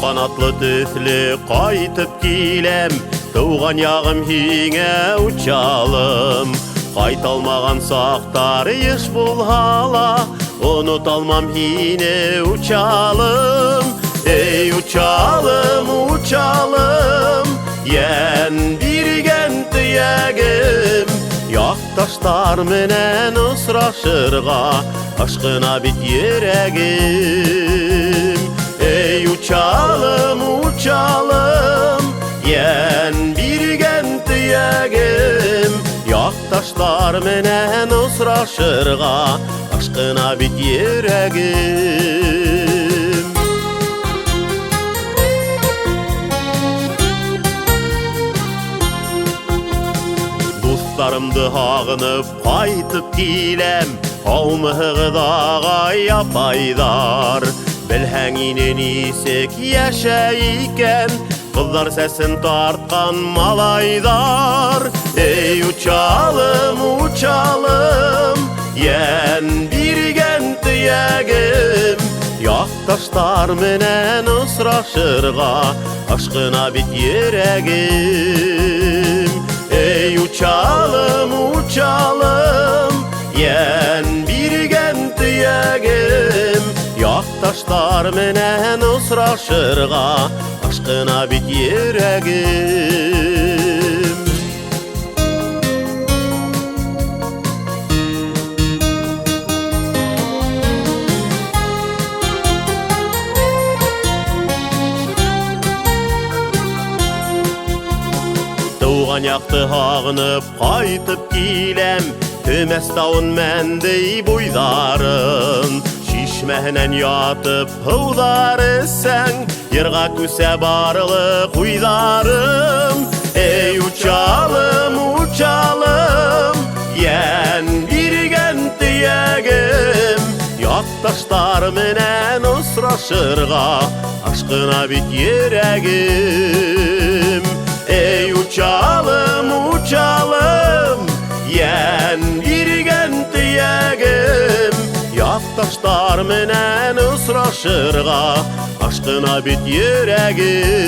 Қанатлы төслі қайтып келем, туған яғым хиңе учалым. Қайталмаған сақтар еш болғала, ұныталмам хине учалым. Ей учалым, учалым, ен бирген тиягим. Яқташтар менен ұсырашырға, ашқына бит ерегим. Ей учалым, учалым, ен бирген тиягим. Яқташтар менен ұсырашырға, ашқына бит ерегим. Достарымды ағынып қайтып келем, аумығыдағай апайдар. Білхәңінен есек яшайкен, қыздар сәсін тартқан малайдар. Ей учалым, учалым, ен бирген тиягим. Яқташтар менен ұсырашырға, ашқына бит ерегим. Ей учалым, учалым, ен бирген тиягим. Яқташтар менен ұсырашырға, ашқына бит ерегим. Туған яқты ағынып қайтып келем, төместауын мәндей бойдарын. Шишмәһінен ятып пылдар ісәң, ерға көсә барлы құйдарым. Ей учалым, учалым, ен бирген тиягим. Яқташтар менен ұсырашырға, ашқына бит ерегим. Ей учалым, учалым, ен бирген тиягим. Яқташтар менен ұсырашырға, ашқына бит ерегим.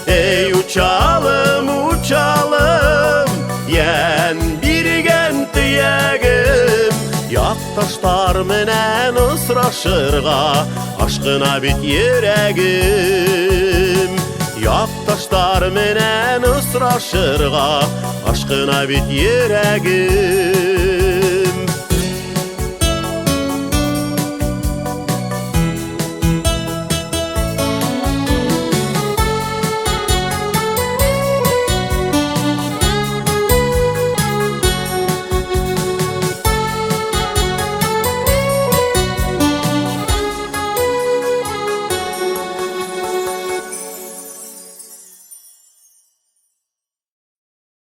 Ей учалым, учалым, ен бирген тиягим. Яқташтар менен ұсырашырға, ашқына бит ерегим. Яқташтар менен ұсырашырға, ашқына бит ерегим.